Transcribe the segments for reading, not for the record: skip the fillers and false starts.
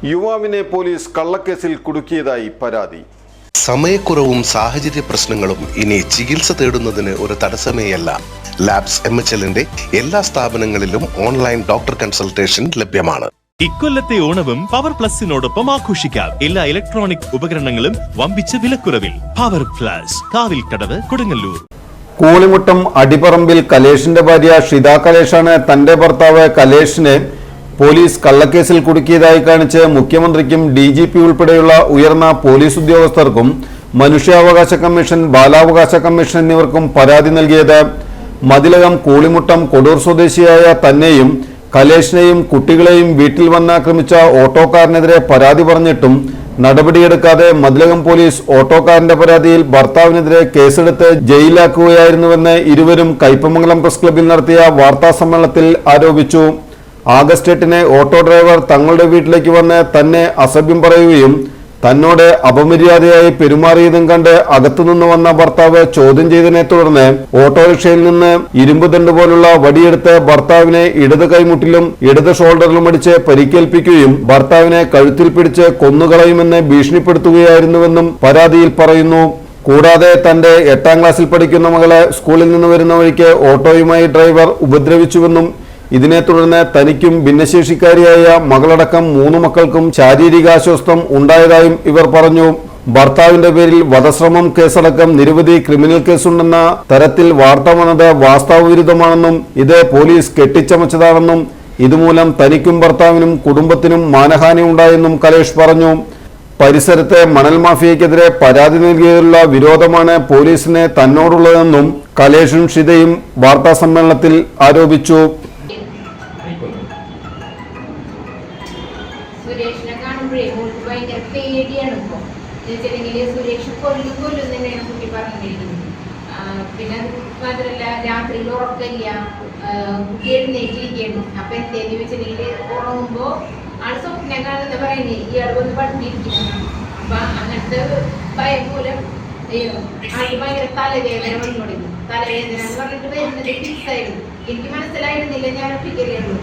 യുവാവിനെ പോലീസ് കള്ളക്കേസിൽ കുടുക്കിയതായി പരാതി. സമയക്കുറവും സാഹചര്യ പ്രശ്നങ്ങളും ഇനി ചികിത്സ തേടുന്നതിന് ഒരു തടസ്സമേയല്ല. ലാബ്സ് MHLന്റെ എല്ലാ സ്ഥാപനങ്ങളിലും ഓൺലൈൻ ഡോക്ടർ കൺസൾട്ടേഷൻ ലഭ്യമാണ്. ഇക്കൊല്ലത്തെ ഓണവും പവർ പ്ലസിനോടൊപ്പം ആഘോഷിക്കാം. എല്ലാ ഇലക്ട്രോണിക് ഉപകരണങ്ങളും വമ്പിച്ച വിലക്കുറവിൽ. Power Plus, Kavilkadavu, Kodungallur. കൂളിമുട്ടം അടിപ്പറമ്പിൽ കലേഷിന്റെ ഭാര്യ ഷിത കലേഷാണ് തന്റെ ഭർത്താവ് കലേഷിനെ പോലീസ് കള്ളക്കേസിൽ കുടുക്കിയതായി കാണിച്ച് മുഖ്യമന്ത്രിക്കും DGP ഉൾപ്പെടെയുള്ള ഉയർന്ന പോലീസ് ഉദ്യോഗസ്ഥർക്കും മനുഷ്യാവകാശ കമ്മീഷൻ, ബാലാവകാശ കമ്മീഷൻ എന്നിവർക്കും പരാതി നൽകിയത്. മതിലകം കൂളിമുട്ടം കൊടൂർ സ്വദേശിയായ തന്നെയും കലേഷിനെയും കുട്ടികളെയും വീട്ടിൽ വന്നാക്രമിച്ച ഓട്ടോക്കാരനെതിരെ പരാതി പറഞ്ഞിട്ടും നടപടിയെടുക്കാതെ മതിലകം പോലീസ് ഓട്ടോക്കാരന്റെ പരാതിയിൽ ഭർത്താവിനെതിരെ കേസെടുത്ത് ജയിലിലാക്കുകയായിരുന്നുവെന്ന് ഇരുവരും കയ്പമംഗലം പ്രസ് ക്ലബ്ബിൽ നടത്തിയ വാർത്താ സമ്മേളനത്തിൽ ആരോപിച്ചു. ആഗസ്റ്റ് 8-ന് ഓട്ടോ ഡ്രൈവർ തങ്ങളുടെ വീട്ടിലേക്ക് വന്ന് തന്നെ അസഭ്യം പറയുകയും തന്നോട് അപമര്യാദയായി പെരുമാറിയതും കണ്ട് അകത്തുനിന്ന് വന്ന ഭർത്താവ് ചോദ്യം ചെയ്തതിനെ തുടർന്ന് ഓട്ടോറിക്ഷയിൽ നിന്ന് ഇരുമ്പ് ദണ്ട് പോലുള്ള വടിയെടുത്ത് ഭർത്താവിനെ ഇടത് കൈമുട്ടിലും ഇടത് ഷോൾഡറിലും അടിച്ച് പരിക്കേൽപ്പിക്കുകയും ഭർത്താവിനെ കഴുത്തിൽ പിടിച്ച് കൊന്നുകളയുമെന്ന് ഭീഷണിപ്പെടുത്തുകയായിരുന്നുവെന്നും പരാതിയിൽ പറയുന്നു. കൂടാതെ തന്റെ 8ാം ക്ലാസ്സിൽ പഠിക്കുന്ന മകളെ സ്കൂളിൽ നിന്ന് വരുന്ന വഴിക്ക് ഓട്ടോയുമായി ഡ്രൈവർ ഉപദ്രവിച്ചുവെന്നും ഇതിനെ തുടർന്ന് തനിക്കും ഭിന്നശേഷിക്കാരിയായ മകളടക്കം 3 മക്കൾക്കും ശാരീരികാസ്വസ്ഥം ഉണ്ടായതായും ഇവർ പറഞ്ഞു. ഭർത്താവിന്റെ പേരിൽ വധശ്രമം കേസടക്കം നിരവധി ക്രിമിനൽ കേസുണ്ടെന്ന തരത്തിൽ വാർത്ത വന്നത് വാസ്തവവിരുദ്ധമാണെന്നും ഇത് പോലീസ് കെട്ടിച്ചമച്ചതാണെന്നും ഇതുമൂലം തനിക്കും ഭർത്താവിനും കുടുംബത്തിനും മാനഹാനി ഉണ്ടായെന്നും കലേഷ് പറഞ്ഞു. പരിസരത്തെ മണൽ മാഫിയയ്ക്കെതിരെ പരാതി നൽകിയതിലുള്ള വിരോധമാണ് പോലീസിന് തന്നോടുള്ളതെന്നും കലേഷും ഷിതയും വാർത്താ സമ്മേളനത്തിൽ ആരോപിച്ചു. സുരേഷിനെ കാണുമ്പോഴേ മോൾക്ക് ഭയങ്കര പേടിയാണ്. ഇപ്പോൾ എന്നുവെച്ചിട്ടുണ്ടെങ്കിൽ സുരേഷ് കൊല്ലും തന്നെയാണ് കുട്ടി പറഞ്ഞിരിക്കുന്നത്. പിന്നെ മാത്രമല്ല രാത്രിയിൽ ഉറക്കില്ല, കുട്ടി എഴുന്നേറ്റിരിക്കുന്നു. അപ്പൊ എന്തേന്ന് വെച്ചിട്ടുണ്ടെങ്കിൽ ഉറങ്ങുമ്പോ ആള് സ്വപ്നം കാണുന്ന പറയുന്നത് ഇയാൾ വന്ന് പഠിപ്പിരിക്കുന്നു. അപ്പൊ അങ്ങനത്തെ ഭയം മൂലം ആൾക്ക് ഭയങ്കര തലവേദന വന്നു തുടങ്ങി. തലവേദന എന്ന് പറഞ്ഞിട്ട് വരുന്നത് ഫിക്സ് ആയിരുന്നു. എനിക്ക് മനസ്സിലായിരുന്നില്ല, ഞാൻ ഒപ്പിക്കലുള്ളൂ.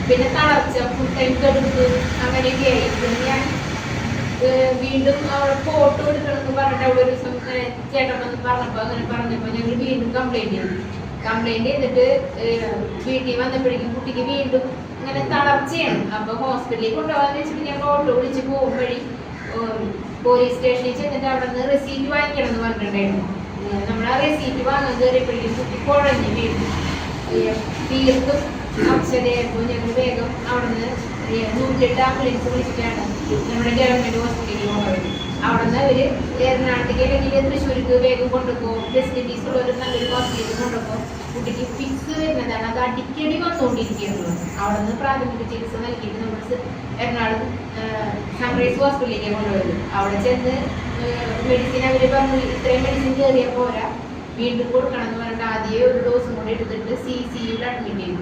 പിന്നെ തളർച്ച, ഫുൾ ടൈം കെടുത്ത്, അങ്ങനെയൊക്കെ ആയി. പിന്നെ ഞാൻ വീണ്ടും അവിടെ ഫോട്ടോ എടുക്കണമെന്ന് പറഞ്ഞിട്ട് അവിടെ ഒരു ദിവസം ചേട്ടൻ വന്ന് പറഞ്ഞപ്പോൾ ഞങ്ങൾ വീണ്ടും കംപ്ലൈന്റ് ചെയ്തിട്ട് വീട്ടിൽ വന്നപ്പോഴേക്കും കുട്ടിക്ക് വീണ്ടും അങ്ങനെ തളർച്ചയാണ്. അപ്പൊ ഹോസ്പിറ്റലിൽ കൊണ്ടുപോകാന്ന് വെച്ചിട്ട് ഞങ്ങൾ ഓട്ടോ വിളിച്ച് പോകുമ്പോഴേ പോലീസ് സ്റ്റേഷനിൽ ചെന്നിട്ട് അവിടെ നിന്ന് റെസീറ്റ് വാങ്ങിക്കണം എന്ന് പറഞ്ഞിട്ടുണ്ടായിരുന്നു. നമ്മൾ ആ റെസീറ്റ് വാങ്ങാൻ കയറിയപ്പോഴേക്കും കുട്ടി കുഴഞ്ഞ് വീണ്ടും തീർത്തും അക്ഷരയായപ്പോൾ ഞങ്ങൾ വേഗം അവിടെ നിന്ന് 108 ആംബുലൻസ് വിളിച്ചിട്ടാണ് നമ്മുടെ ഗവൺമെന്റ് ഹോസ്പിറ്റലിൽ കൊണ്ടുപോയത്. അവിടെ നിന്ന് അവര് എറണാകുളത്തേക്ക് അല്ലെങ്കിൽ തൃശ്ശൂർക്ക് വേഗം കൊണ്ടുപോകും. ഫെസിലിറ്റീസ് ഉള്ള ഒരു നല്ലൊരു ഹോസ്പിറ്റലിൽ കൊണ്ടുപോകും. കുട്ടിക്ക് ഫിക്സ് വരുന്നതാണ്, അത് അടിക്കടി വന്നുകൊണ്ടിരിക്കുന്നത്. അവിടെ നിന്ന് പ്രാഥമിക ചികിത്സ നൽകിയിട്ട് നമ്മൾ എറണാകുളം സൺറൈസ് ഹോസ്പിറ്റലിലേക്ക് കൊണ്ടുപോയത്. അവിടെ ചെന്ന് മെഡിസിൻ അവർ പറഞ്ഞു ഇത്രയും മെഡിസിൻ കയറിയാൽ പോരാ, വീണ്ടും കൊടുക്കണം എന്ന് പറഞ്ഞിട്ട് ആദ്യമേ ഒരു ഡോസും കൂടെ എടുത്തിട്ട് CCUയിൽ അഡ്മിറ്റ് ചെയ്തു.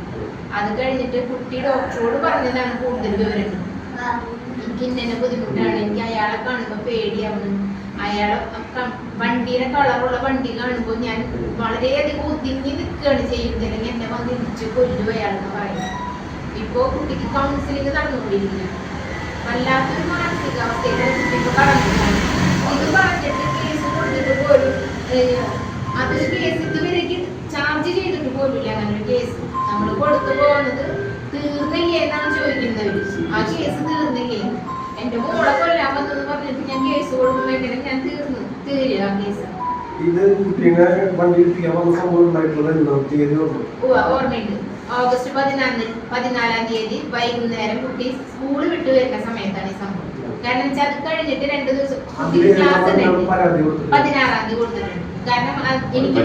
അത് കഴിഞ്ഞിട്ട് കുട്ടി ഡോക്ടറോട് പറഞ്ഞതാണ് കൂടുതൽ വിവരങ്ങൾ. എനിക്ക് ഇന്നെ ബുദ്ധിമുട്ടാണ്, എനിക്ക് അയാളെ കാണുമ്പോൾ പേടിയാവുന്നു, അയാളെ വണ്ടിയുടെ കളറുള്ള വണ്ടി കാണുമ്പോൾ ഞാൻ വളരെയധികം ഒതുങ്ങി നിൽക്കുകയാണ് ചെയ്യുന്നത്, അല്ലെങ്കിൽ എന്നെ വന്നിരിച്ച് കൊല്ലും അയാളെന്ന് പറയുന്നത്. ഇപ്പോൾ കുട്ടിക്ക് കൗൺസിലിംഗ് നടന്നുകൊണ്ടിരിക്കുക. വല്ലാത്തൊരു മാനസികാവസ്ഥയിലാണ് കുട്ടിക്ക് കടന്നിട്ടാണ്. ഇത് പറഞ്ഞിട്ട് കേസ് കൊടുത്തിട്ട് പോലും അതൊരു കേസ് ഇതുവരേക്ക് ചാർജ് ചെയ്തിട്ട് പോലില്ല. അങ്ങനെ ഒരു കേസ് നമ്മൾ കൊടുത്തു പോകുന്നത് തീർന്നില്ലേ എന്നാണ് ചോദിക്കുന്നവര്. ആ കേസ് തീർന്നില്ലേ, എന്റെ മോളെ കൊല്ലാൻ വന്നെന്ന് പറഞ്ഞിട്ട് ഞാൻ കേസ് കൊടുക്കുമ്പോ എങ്ങനെ ഞാൻ തീരില്ല ആ കേസ്. ഓർമ്മയുണ്ട്. ഓഗസ്റ്റ് 14-ാം തീയതി വൈകുന്നേരം കുട്ടി സ്കൂൾ വിട്ടു വരുന്ന സമയത്താണ് ഈ സംഭവം. കാരണം വെച്ചാൽ അത് കഴിഞ്ഞിട്ട് 2 ദിവസം ക്ലാസ് 16-ാം തീയതി കൊടുത്തിട്ടുണ്ട്. കാരണം എനിക്ക്